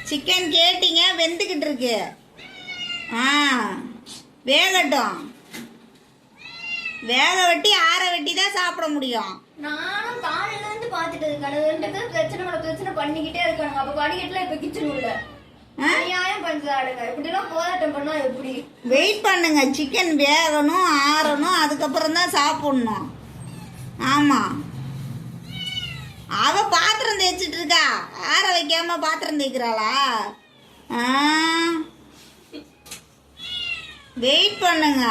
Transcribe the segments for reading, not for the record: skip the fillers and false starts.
Chicken கேட்டீங்க, வெந்துக்கிட்டு இருக்கு. ஆ, வேகட்டும். வேக வெட்டி ஆற வெட்டி தான் சாப்பிட முடியும். நானும் காலையில இருந்து பாத்துட்டு இருக்கேன். 2 பேரும் பிரச்சனை பண்ணிக்கிட்டே இருக்கானுங்க. அப்ப படிக்கட்டுல இப்ப கிச்சன் உள்ள நியாயம் பண்றாடுங்க. இப்படிலாம் போராட்டம் பண்ணா எப்படி? வெயிட் பண்ணுங்க, சிக்கன் வேகணும், ஆறணும், அதுக்கப்புறம் தான் சாப்பிடணும். ஆமா, அவ பாத்திரம் தேய்ச்சிட்டு இருக்கா, ஆற வைக்காம பாத்திரம் தேய்க்கிறாளா? வெயிட் பண்ணுங்க.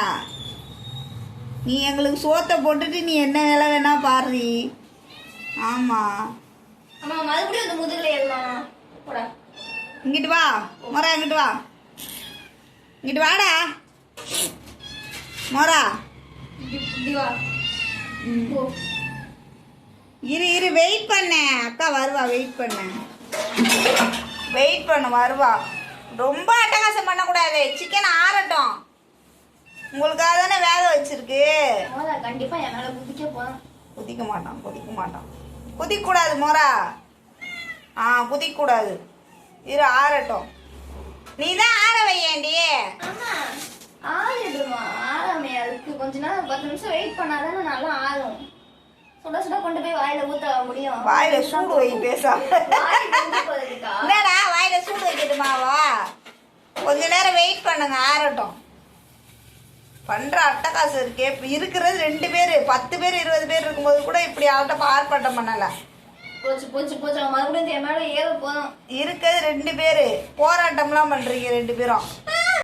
நீ எங்களுக்கு சோத்தை போட்டுட்டு நீ என்ன வேலை வேணா பாரு. ஆமா, ஆமா, மறுபடியும் அந்த முதுகுல ஏறலாம். போடா, இங்கிட்டு வா மொரா, இங்கிட்டு வா, இங்கிட்டு வாடா மொரா. இப்படி வா. இரு வெயிட் பண்ண, அக்கா வருவா, வெயிட் பண்ண வருவா. ரொம்ப அட்டகாசம் பண்ணக்கூடாது, சிக்கன் ஆறட்டும். உங்களுக்காக தானே வேக வச்சிருக்கு. கண்டிப்பா என் மேல குதிக்க போறான். குதிக்க மாட்டான். குதிக்கூடாது மோரா. குதிக்கூடாது. இரு ஆறட்டும். நீ தான் ஆற வையேண்டி. ஆறாமே, அதுக்கு கொஞ்ச நேரம் 10 நிமிஷம் வெயிட் பண்ணாதானே நல்லா ஆறும். சுட கொண்டு போய் வாயில ஊத்த முடியும். வாயில சூடு வை, பேசாம. என்னடா வாயில சூடு வைக்கட்டுமாவா? கொஞ்ச நேரம் வெயிட் பண்ணுங்க, ஆறட்டும். பண்ற அட்டகாசம் இருக்கே. இப்ப இருக்கிறது 2 பேரு, 10 பேர் 20 பேர் இருக்கும்போது கூட இப்படி ஆர்ப்பாட்டம் பண்ணல. போச்சு மறுபடியும் என் மேல ஏற போதும். இருக்கிறது 2 பேரு, போராட்டம்லாம் பண்றீங்க 2 பேரும்.